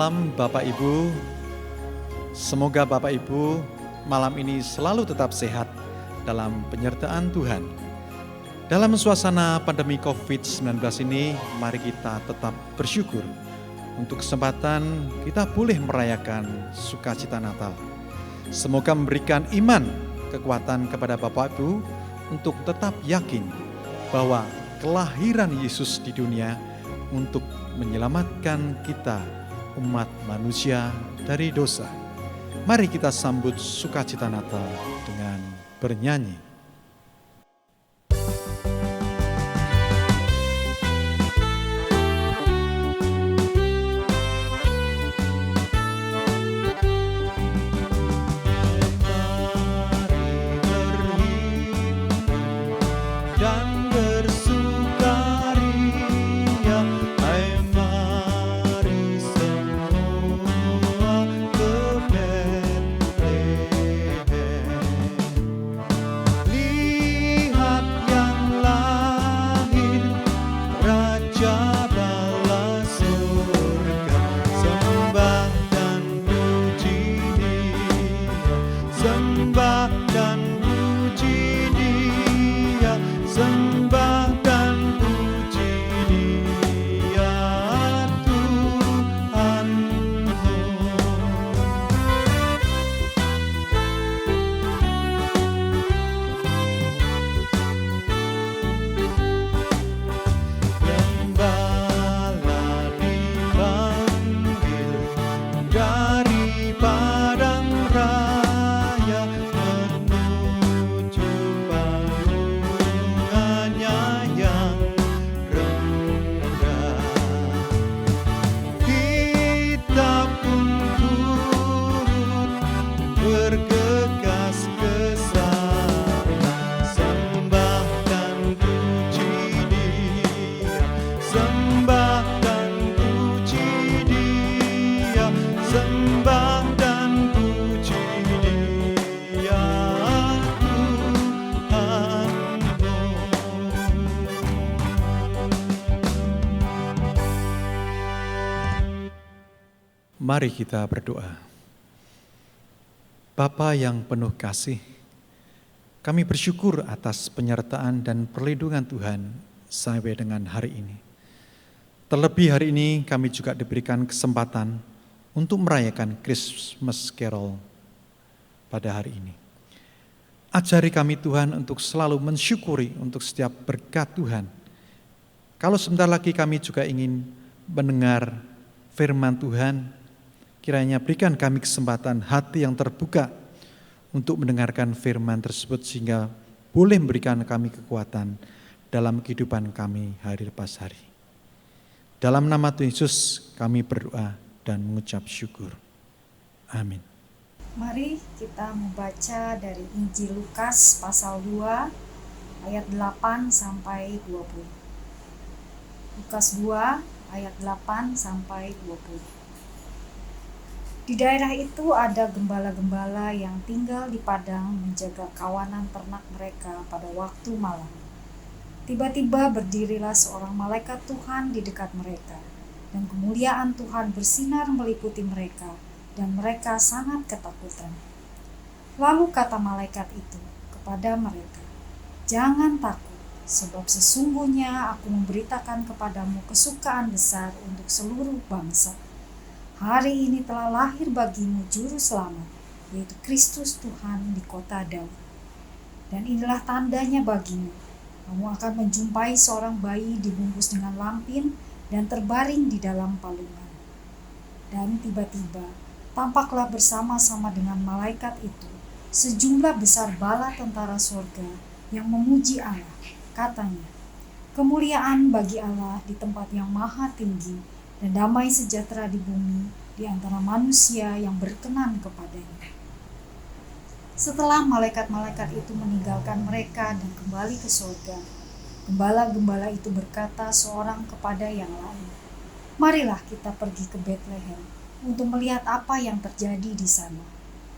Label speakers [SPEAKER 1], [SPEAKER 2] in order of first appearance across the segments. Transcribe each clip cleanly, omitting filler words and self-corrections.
[SPEAKER 1] malam Bapak Ibu. Semoga Bapak Ibu malam ini selalu tetap sehat dalam penyertaan Tuhan. Dalam suasana pandemi COVID-19 ini, mari kita tetap bersyukur untuk kesempatan kita boleh merayakan sukacita Natal. Semoga memberikan iman, kekuatan kepada Bapak Ibu untuk tetap yakin bahwa kelahiran Yesus di dunia untuk menyelamatkan kita umat manusia dari dosa. Mari kita sambut sukacita Natal dengan bernyanyi. Mari kita berdoa. Bapa yang penuh kasih, kami bersyukur atas penyertaan dan perlindungan Tuhan sampai dengan hari ini. Terlebih hari ini kami juga diberikan kesempatan untuk merayakan Christmas Carol pada hari ini. Ajari kami Tuhan untuk selalu mensyukuri untuk setiap berkat Tuhan. Kalau sebentar lagi kami juga ingin mendengar firman Tuhan, kiranya berikan kami kesempatan hati yang terbuka untuk mendengarkan firman tersebut sehingga boleh memberikan kami kekuatan dalam kehidupan kami hari lepas hari. Dalam nama Tuhan Yesus kami berdoa dan mengucap syukur. Amin.
[SPEAKER 2] Mari kita membaca dari Injil Lukas pasal 2 ayat 8 sampai 20. Lukas 2 ayat 8 sampai 20. Di daerah itu ada gembala-gembala yang tinggal di padang menjaga kawanan ternak mereka pada waktu malam. Tiba-tiba berdirilah seorang malaikat Tuhan di dekat mereka, dan kemuliaan Tuhan bersinar meliputi mereka, dan mereka sangat ketakutan. Lalu kata malaikat itu kepada mereka, "Jangan takut, sebab sesungguhnya aku memberitakan kepadamu kesukaan besar untuk seluruh bangsa. Hari ini telah lahir bagimu juru selamat, yaitu Kristus Tuhan di kota Daud. Dan inilah tandanya bagimu, kamu akan menjumpai seorang bayi dibungkus dengan lampin dan terbaring di dalam palungan." Dan tiba-tiba tampaklah bersama-sama dengan malaikat itu sejumlah besar bala tentara surga yang memuji Allah. Katanya, "Kemuliaan bagi Allah di tempat yang maha tinggi, dan damai sejahtera di bumi di antara manusia yang berkenan kepadanya." Setelah malaikat-malaikat itu meninggalkan mereka dan kembali ke surga, gembala-gembala itu berkata seorang kepada yang lain, "Marilah kita pergi ke Betlehem untuk melihat apa yang terjadi di sana,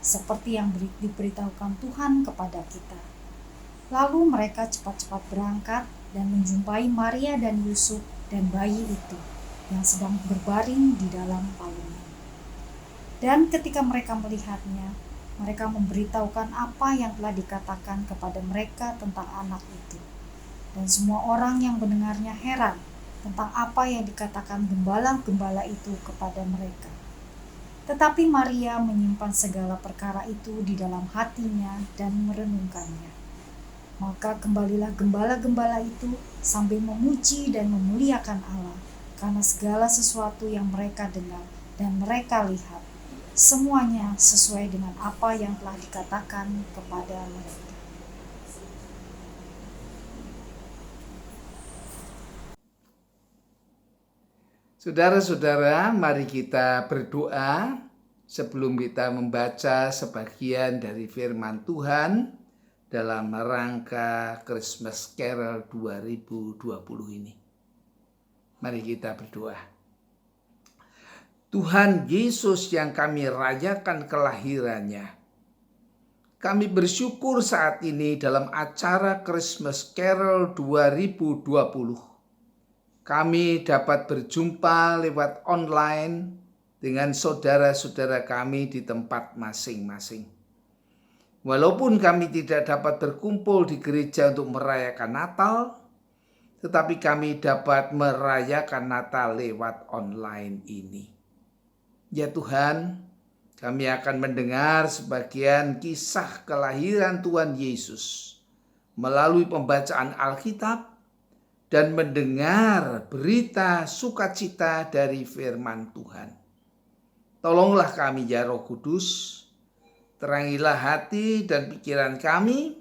[SPEAKER 2] seperti yang diberitahukan Tuhan kepada kita." Lalu mereka cepat-cepat berangkat dan menjumpai Maria dan Yusuf dan bayi itu yang sedang berbaring di dalam palungan. Dan ketika mereka melihatnya, mereka memberitahukan apa yang telah dikatakan kepada mereka tentang anak itu. Dan semua orang yang mendengarnya heran tentang apa yang dikatakan gembala-gembala itu kepada mereka. Tetapi Maria menyimpan segala perkara itu di dalam hatinya dan merenungkannya. Maka kembalilah gembala-gembala itu sambil memuji dan memuliakan Allah karena segala sesuatu yang mereka dengar dan mereka lihat. Semuanya sesuai dengan apa yang telah dikatakan kepada mereka.
[SPEAKER 3] Saudara-saudara, mari kita berdoa sebelum kita membaca sebagian dari firman Tuhan dalam rangka Christmas Carol 2020 ini. Mari kita berdoa. Tuhan Yesus yang kami rayakan kelahirannya, kami bersyukur saat ini dalam acara Christmas Carol 2020. Kami dapat berjumpa lewat online dengan saudara-saudara kami di tempat masing-masing. Walaupun kami tidak dapat berkumpul di gereja untuk merayakan Natal, tetapi kami dapat merayakan Natal lewat online ini. Ya Tuhan, kami akan mendengar sebagian kisah kelahiran Tuhan Yesus melalui pembacaan Alkitab dan mendengar berita sukacita dari firman Tuhan. Tolonglah kami ya Roh Kudus, terangilah hati dan pikiran kami,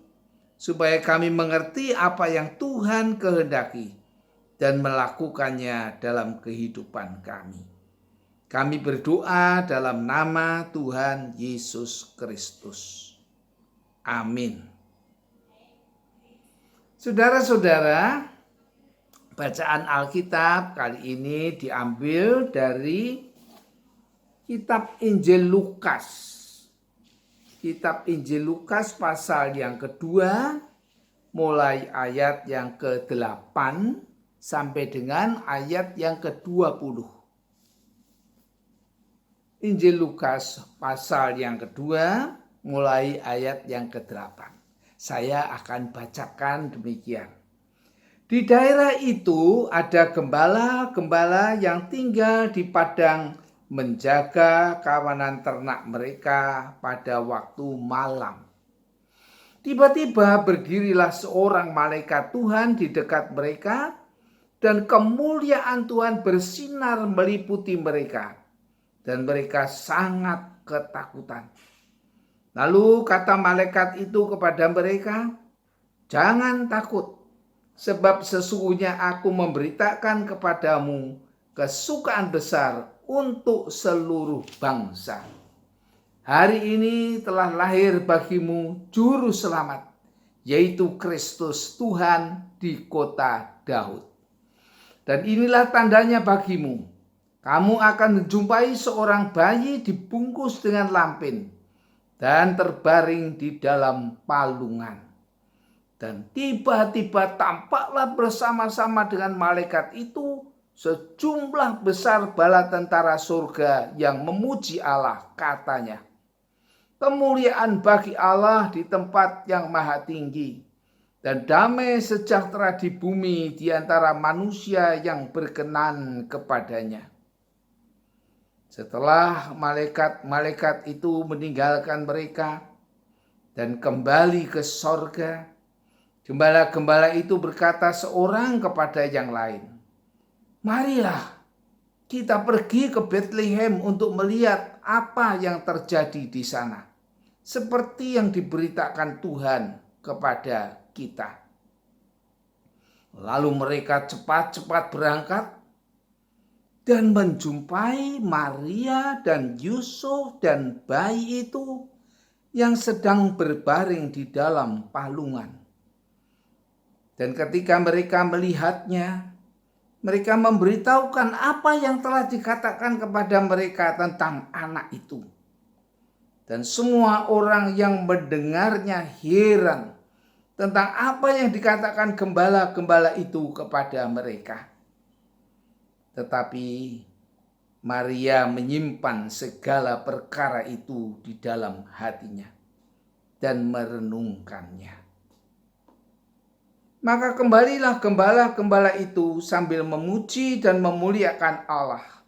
[SPEAKER 3] supaya kami mengerti apa yang Tuhan kehendaki dan melakukannya dalam kehidupan kami. Kami berdoa dalam nama Tuhan Yesus Kristus. Amin. Saudara-saudara, bacaan Alkitab kali ini diambil dari Kitab Injil Lukas. Kitab Injil Lukas pasal yang kedua, mulai ayat yang ke-8 sampai dengan ayat yang ke-20. Injil Lukas pasal yang kedua, mulai ayat yang ke-8. Saya akan bacakan demikian. Di daerah itu ada gembala-gembala yang tinggal di padang menjaga kawanan ternak mereka pada waktu malam. Tiba-tiba berdirilah seorang malaikat Tuhan di dekat mereka, dan kemuliaan Tuhan bersinar meliputi mereka. Dan mereka sangat ketakutan. Lalu kata malaikat itu kepada mereka, "Jangan takut, sebab sesungguhnya aku memberitakan kepadamu kesukaan besar untuk seluruh bangsa. Hari ini telah lahir bagimu juru selamat, yaitu Kristus Tuhan di kota Daud. Dan inilah tandanya bagimu. Kamu akan menjumpai seorang bayi dibungkus dengan lampin dan terbaring di dalam palungan. Dan tiba-tiba tampaklah bersama-sama dengan malaikat itu sejumlah besar bala tentara surga yang memuji Allah, katanya, kemuliaan bagi Allah di tempat yang maha tinggi, dan damai sejahtera di bumi di antara manusia yang berkenan kepadanya." Setelah malaikat-malaikat itu meninggalkan mereka dan kembali ke sorga, gembala-gembala itu berkata seorang kepada yang lain, "Marilah kita pergi ke Bethlehem untuk melihat apa yang terjadi di sana, seperti yang diberitakan Tuhan kepada kita." Lalu mereka cepat-cepat berangkat dan menjumpai Maria dan Yusuf dan bayi itu yang sedang berbaring di dalam palungan. Dan ketika mereka melihatnya, mereka memberitahukan apa yang telah dikatakan kepada mereka tentang anak itu. Dan semua orang yang mendengarnya heran tentang apa yang dikatakan gembala-gembala itu kepada mereka. Tetapi Maria menyimpan segala perkara itu di dalam hatinya dan merenungkannya. Maka kembalilah gembala-gembala itu sambil memuji dan memuliakan Allah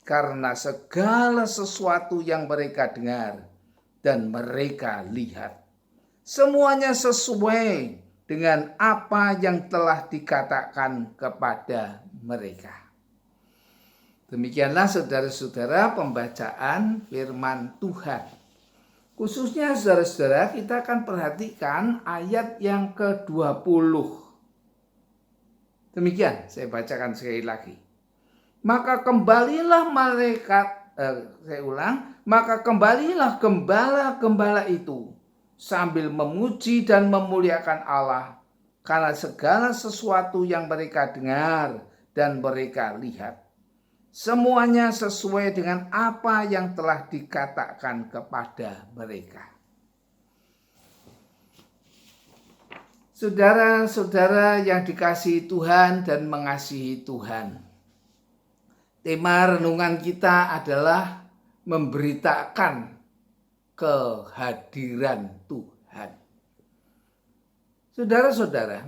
[SPEAKER 3] karena segala sesuatu yang mereka dengar dan mereka lihat. Semuanya sesuai dengan apa yang telah dikatakan kepada mereka. Demikianlah saudara-saudara pembacaan firman Tuhan. Khususnya saudara-saudara, kita akan perhatikan ayat yang ke-20. Demikian, saya bacakan sekali lagi. Maka kembalilah maka kembalilah gembala-gembala itu sambil memuji dan memuliakan Allah karena segala sesuatu yang mereka dengar dan mereka lihat. Semuanya sesuai dengan apa yang telah dikatakan kepada mereka. Saudara-saudara yang dikasihi Tuhan dan mengasihi Tuhan. Tema renungan kita adalah memberitakan kehadiran Tuhan. Saudara-saudara,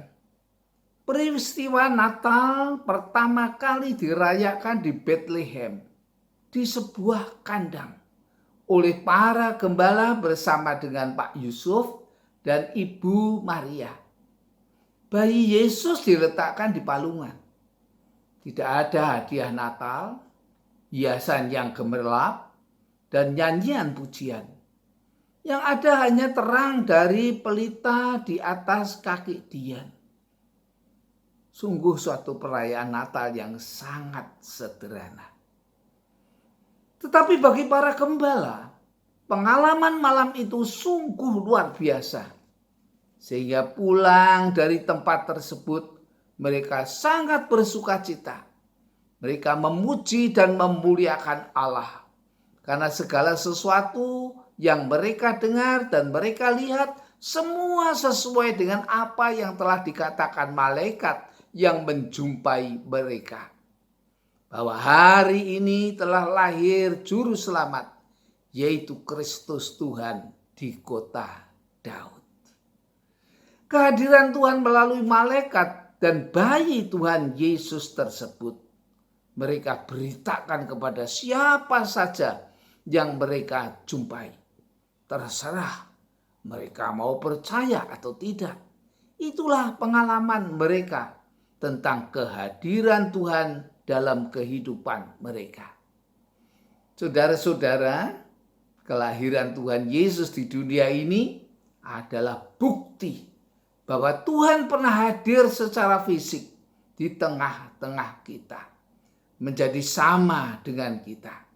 [SPEAKER 3] peristiwa Natal pertama kali dirayakan di Bethlehem, di sebuah kandang, oleh para gembala bersama dengan Pak Yusuf dan Ibu Maria. Bayi Yesus diletakkan di palungan. Tidak ada hadiah Natal, hiasan yang gemerlap, dan nyanyian pujian. Yang ada hanya terang dari pelita di atas kaki Dian. Sungguh suatu perayaan Natal yang sangat sederhana. Tetapi bagi para gembala, pengalaman malam itu sungguh luar biasa. Sehingga pulang dari tempat tersebut, mereka sangat bersukacita. Mereka memuji dan memuliakan Allah. Karena segala sesuatu yang mereka dengar dan mereka lihat, semua sesuai dengan apa yang telah dikatakan malaikat yang menjumpai mereka. Bahwa hari ini telah lahir juru selamat, yaitu Kristus Tuhan di kota Daud. Kehadiran Tuhan melalui malaikat dan bayi Tuhan Yesus tersebut, mereka beritakan kepada siapa saja yang mereka jumpai. Terserah mereka mau percaya atau tidak. Itulah pengalaman mereka tentang kehadiran Tuhan dalam kehidupan mereka. Saudara-saudara, kelahiran Tuhan Yesus di dunia ini adalah bukti bahwa Tuhan pernah hadir secara fisik di tengah-tengah kita, menjadi sama dengan kita.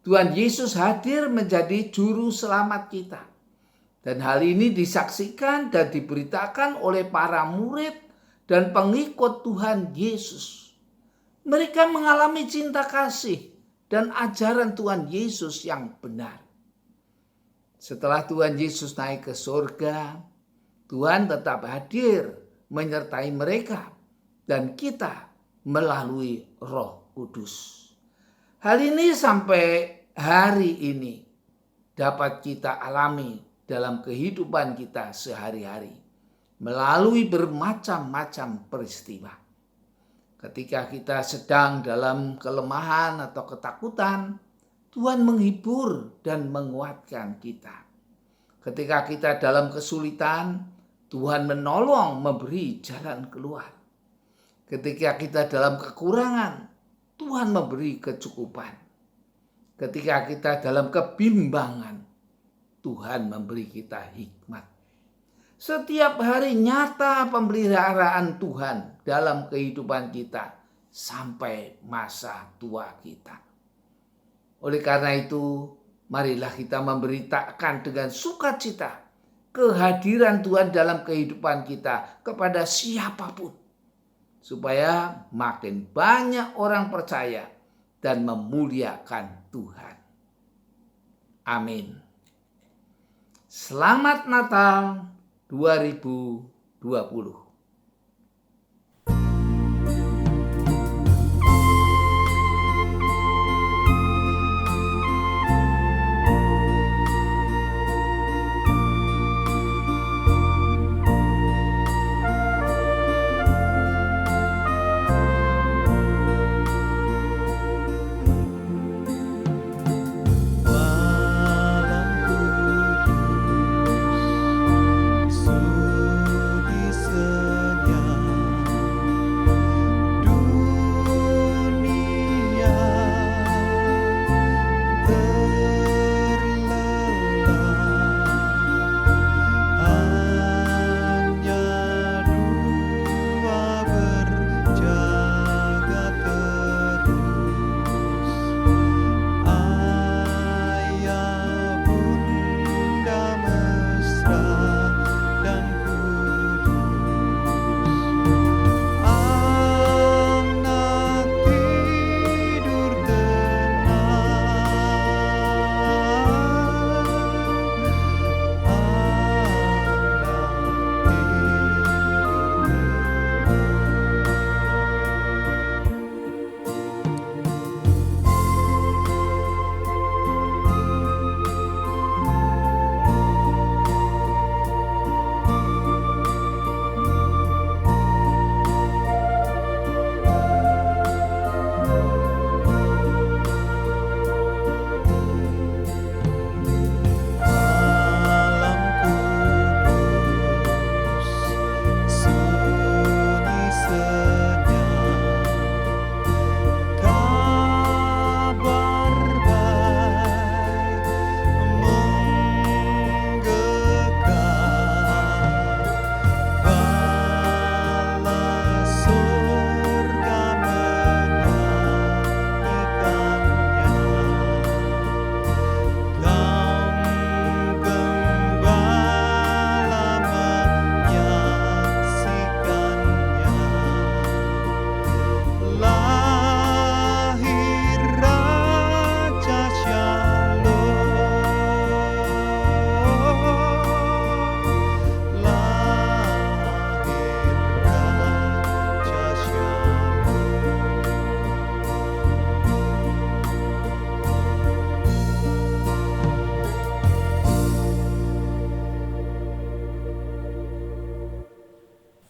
[SPEAKER 3] Tuhan Yesus hadir menjadi juru selamat kita. Dan hal ini disaksikan dan diberitakan oleh para murid dan pengikut Tuhan Yesus. Mereka mengalami cinta kasih dan ajaran Tuhan Yesus yang benar. Setelah Tuhan Yesus naik ke surga, Tuhan tetap hadir menyertai mereka dan kita melalui Roh Kudus. Hal ini sampai hari ini dapat kita alami dalam kehidupan kita sehari-hari. Melalui bermacam-macam peristiwa. Ketika kita sedang dalam kelemahan atau ketakutan, Tuhan menghibur dan menguatkan kita. Ketika kita dalam kesulitan, Tuhan menolong memberi jalan keluar. Ketika kita dalam kekurangan, Tuhan memberi kecukupan. Ketika kita dalam kebimbangan, Tuhan memberi kita hikmat. Setiap hari nyata pemeliharaan Tuhan dalam kehidupan kita sampai masa tua kita. Oleh karena itu, marilah kita memberitakan dengan sukacita kehadiran Tuhan dalam kehidupan kita kepada siapapun. Supaya makin banyak orang percaya dan memuliakan Tuhan. Amin. Selamat Natal 2020.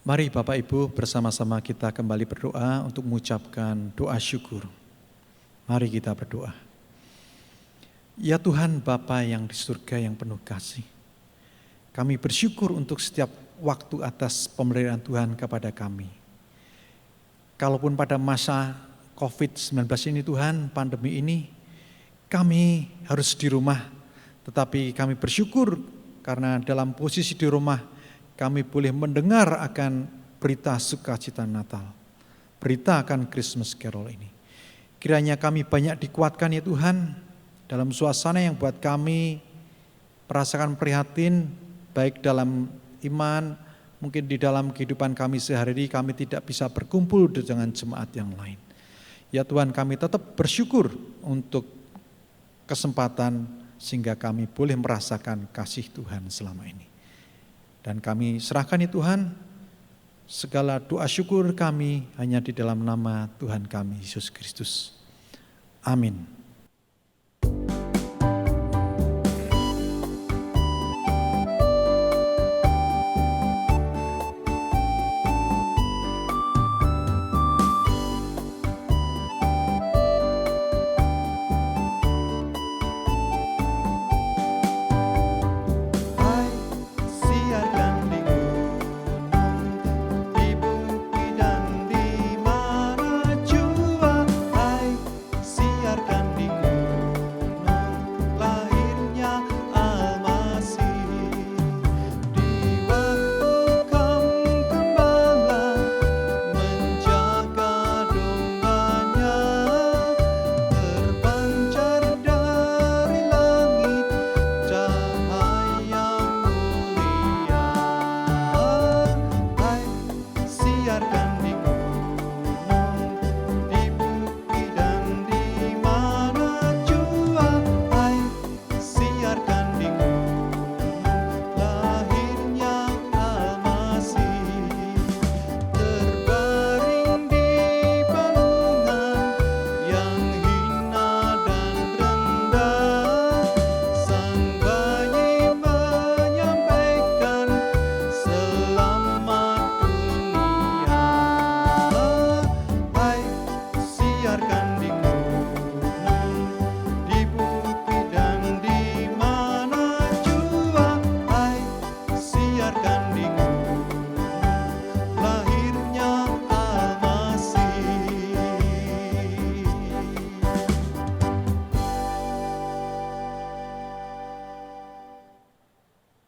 [SPEAKER 1] Mari Bapak Ibu bersama-sama kita kembali berdoa untuk mengucapkan doa syukur. Mari kita berdoa. Ya Tuhan Bapa yang di surga yang penuh kasih, kami bersyukur untuk setiap waktu atas pemeliharaan Tuhan kepada kami. Kalaupun pada masa COVID-19 ini Tuhan, pandemi ini, kami harus di rumah, tetapi kami bersyukur karena dalam posisi di rumah, kami boleh mendengar akan berita sukacita Natal, berita akan Christmas Carol ini. Kiranya kami banyak dikuatkan ya Tuhan, dalam suasana yang buat kami merasakan prihatin, baik dalam iman, mungkin di dalam kehidupan kami sehari-hari kami tidak bisa berkumpul dengan jemaat yang lain. Ya Tuhan, kami tetap bersyukur untuk kesempatan sehingga kami boleh merasakan kasih Tuhan selama ini. Dan kami serahkan ya Tuhan, segala doa syukur kami hanya di dalam nama Tuhan kami Yesus Kristus. Amin.